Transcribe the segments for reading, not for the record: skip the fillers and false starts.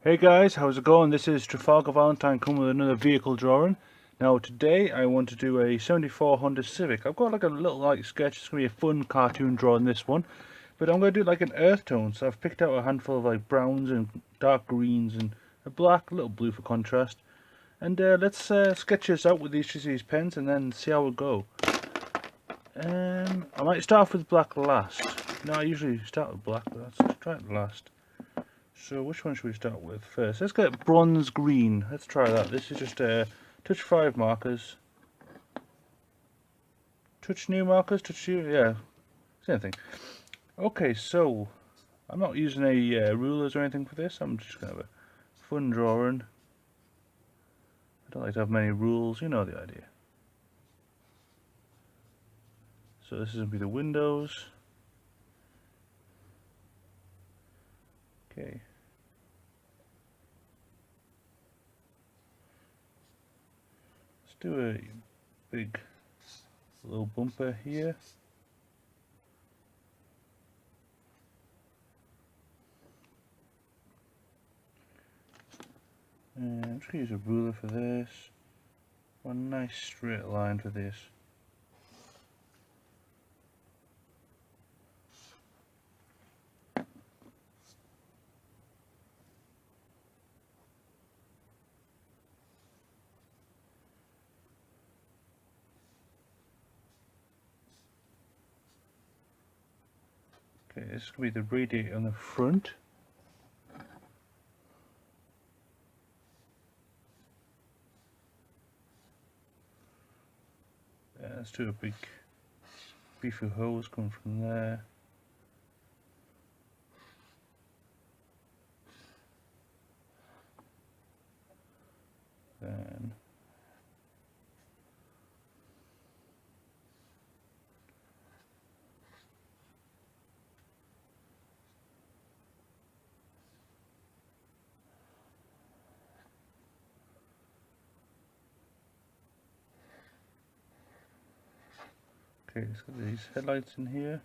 Hey guys, how's it going? This is Trafalgar Valentine coming with another vehicle drawing. Now today I want to do a 74 Honda Civic. I've got like a little sketch. It's going to be a fun cartoon drawing this one. But I'm going to do like an earth tone. So I've picked out a handful of like browns and dark greens and a black, a little blue for contrast. And let's sketch this out with these pens and then see how it go. I might start off with black last. No, I usually start with black, but let's try it last. So which one should we start with first? Let's get bronze green. Let's try that. This is just touch 5 markers. Touch new markers, touch new, yeah, same thing. Okay, so I'm not using any rulers or anything for this. I'm just going to have a fun drawing. I don't like to have many rules, you know the idea. So this is going to be the windows. Okay. Let's do a big little bumper here. And I'm just going to use a ruler for this. One nice straight line for this. Okay, this is going to be the radiator on the front. Let's do a big beefy hose coming from there. Then okay, let's get these headlights in here.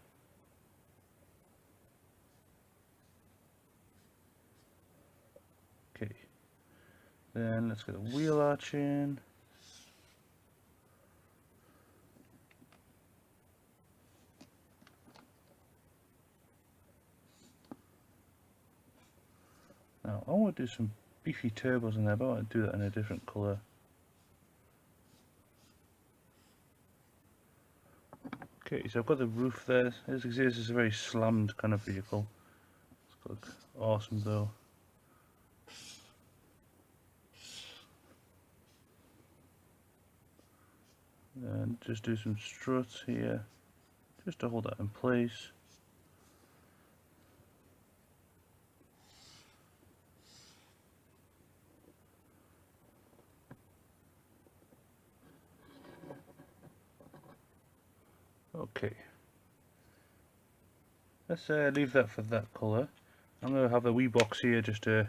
Okay, then let's get a wheel arch in. Now I want to do some beefy turbos in there, but I want to do that in a different colour. Okay, so I've got the roof there. As you can see, this is a very slammed kind of vehicle. It's look awesome though. And just do some struts here, just to hold that in place. Okay, let's leave that for that colour. I'm going to have a wee box here just to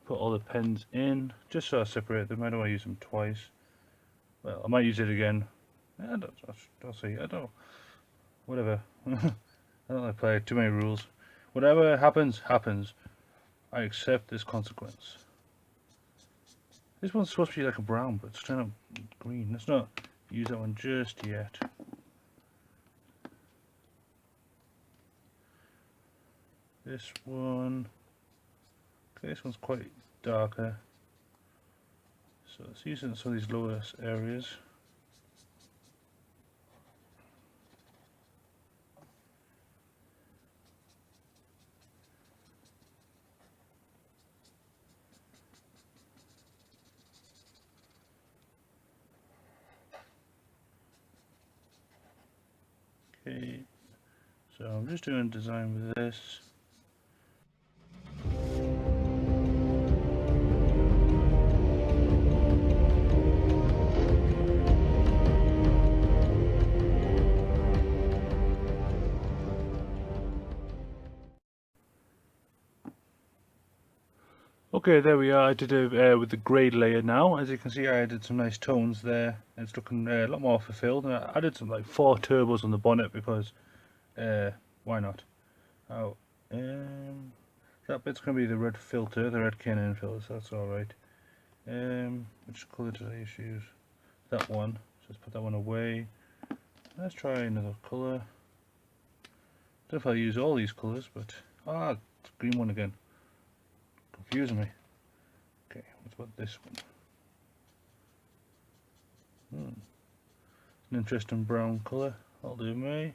put all the pens in, just so I separate them. I don't want to use them twice. Well, I might use it again. I'll see. I don't. Whatever. I don't like to play too many rules. Whatever happens, happens. I accept this consequence. This one's supposed to be like a brown, but it's turned out green. Let's not use that one just yet. This one. Okay, this one's quite darker. So let's use it in some of these lower areas. Okay, so I'm just doing design with this. Okay, there we are. I did it with the grade layer now. As you can see, I added some nice tones there. It's looking a lot more fulfilled. And I added some like 4 turbos on the bonnet because why not? Oh, That bit's going to be the red filter, the red K&N filter, so that's alright. Which colour did I use? That one. So let's put that one away. Let's try another colour. Don't know if I'll use all these colours, but... Ah, it's green one again. Confusing me. Okay, what about this one? An interesting brown colour. That'll do me.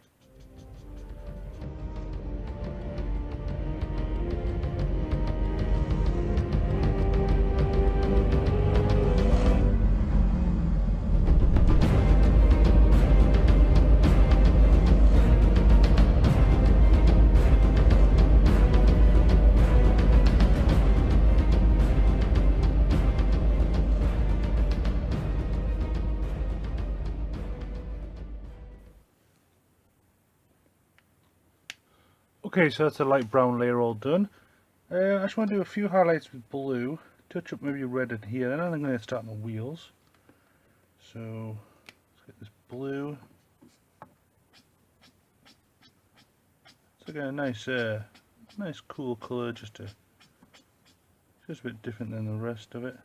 Okay, so that's a light brown layer all done. I just want to do a few highlights with blue, touch up maybe red in here, then I'm going to start on the wheels. So let's get this blue. It's like a nice cool colour, just a bit different than the rest of it.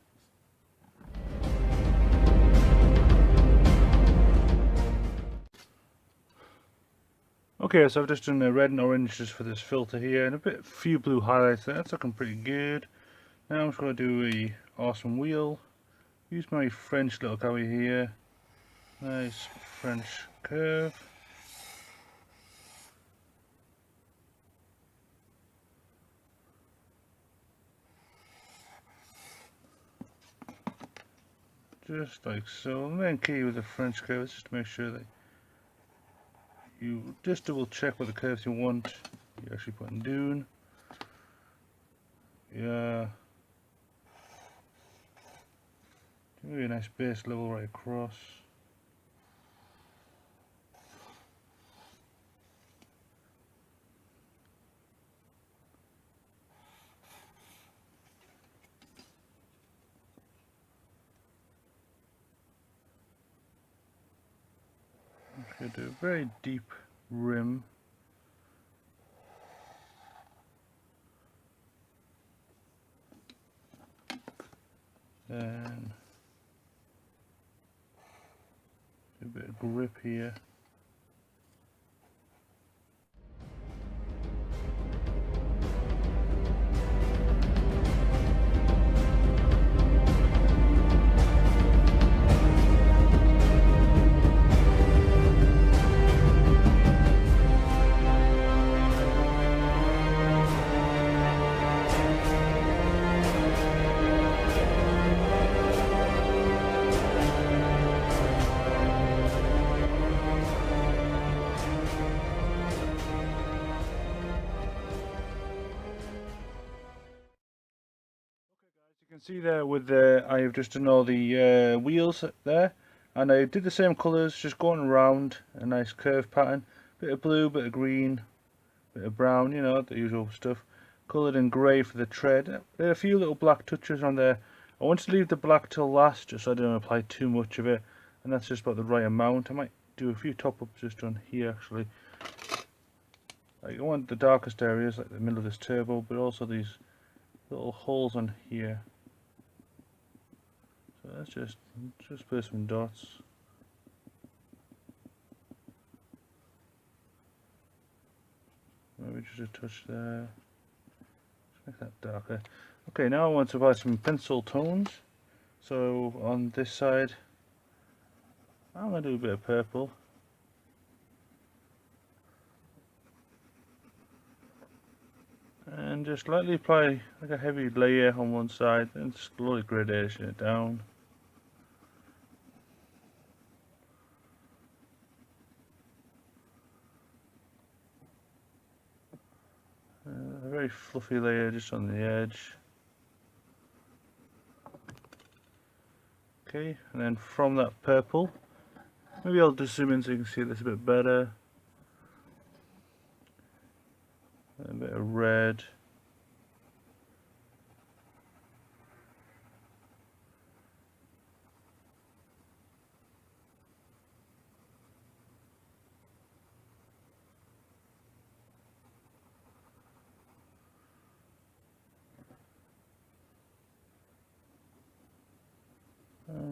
Okay, so I've just done a red and orange just for this filter here, and a few blue highlights there. That's looking pretty good. Now I'm just going to do a awesome wheel. Use my French little cowie here. Nice French curve. Just like so. The main key with the French curve is just to make sure that you just double check what the curves you want you're actually putting down. Yeah. Maybe a nice base level right across. I'm going to do a very deep rim. Then do a bit of grip here. You can see there with I've just done all the wheels there, and I did the same colours, just going around a nice curve pattern, bit of blue, bit of green, bit of brown, you know, the usual stuff, coloured in grey for the tread. There are a few little black touches on there. I want to leave the black till last just so I don't apply too much of it, and that's just about the right amount. I might do a few top ups just on here actually. Like, I want the darkest areas like the middle of this turbo, but also these little holes on here. So let's just put some dots. Maybe just a touch there. Just make that darker. Okay, now I want to apply some pencil tones. So on this side, I'm going to do a bit of purple. And just lightly apply like a heavy layer on one side, and slowly gradation it down. A very fluffy layer just on the edge. Okay, and then from that purple, maybe I'll just zoom in so you can see this a bit better. A bit of red.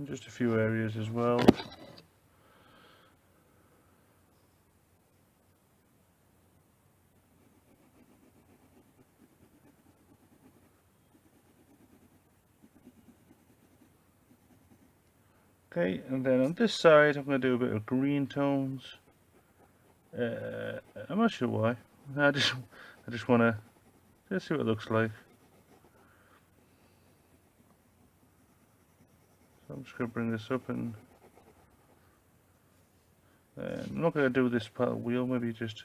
and just a few areas as well. Okay, and then on this side I'm going to do a bit of green tones. I'm not sure why. I just want to see what it looks like. So I'm just going to bring this up, and I'm not going to do this part of the wheel, maybe just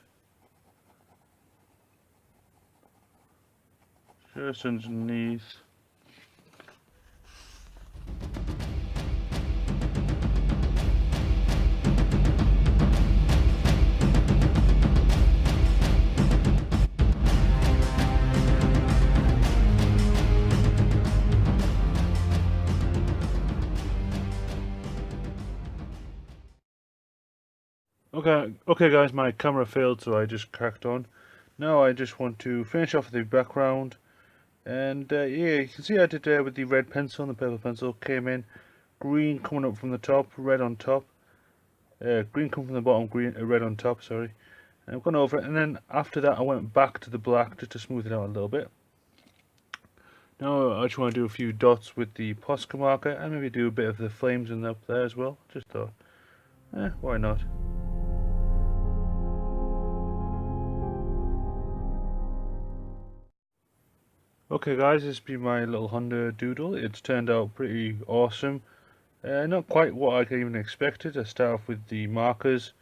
underneath. Okay guys, my camera failed, so I just cracked on. Now I just want to finish off the background, and yeah, you can see I did with the red pencil and the purple pencil. Came in, green coming up from the top, red on top, green coming from the bottom, red on top, sorry. And I've gone over it, and then after that I went back to the black just to smooth it out a little bit. Now I just want to do a few dots with the Posca marker, and maybe do a bit of the flames in up there as well. Just thought, why not? Okay guys, this has been my little Honda doodle. It's turned out pretty awesome. Not quite what I even expected. I start off with the markers,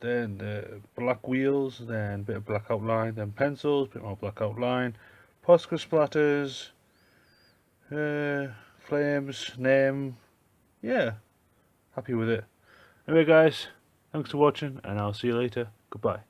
then the black wheels, then a bit of black outline, then pencils, a bit more black outline, Posca splatters, flames, name. Yeah, happy with it. Anyway guys, thanks for watching, and I'll see you later. Goodbye.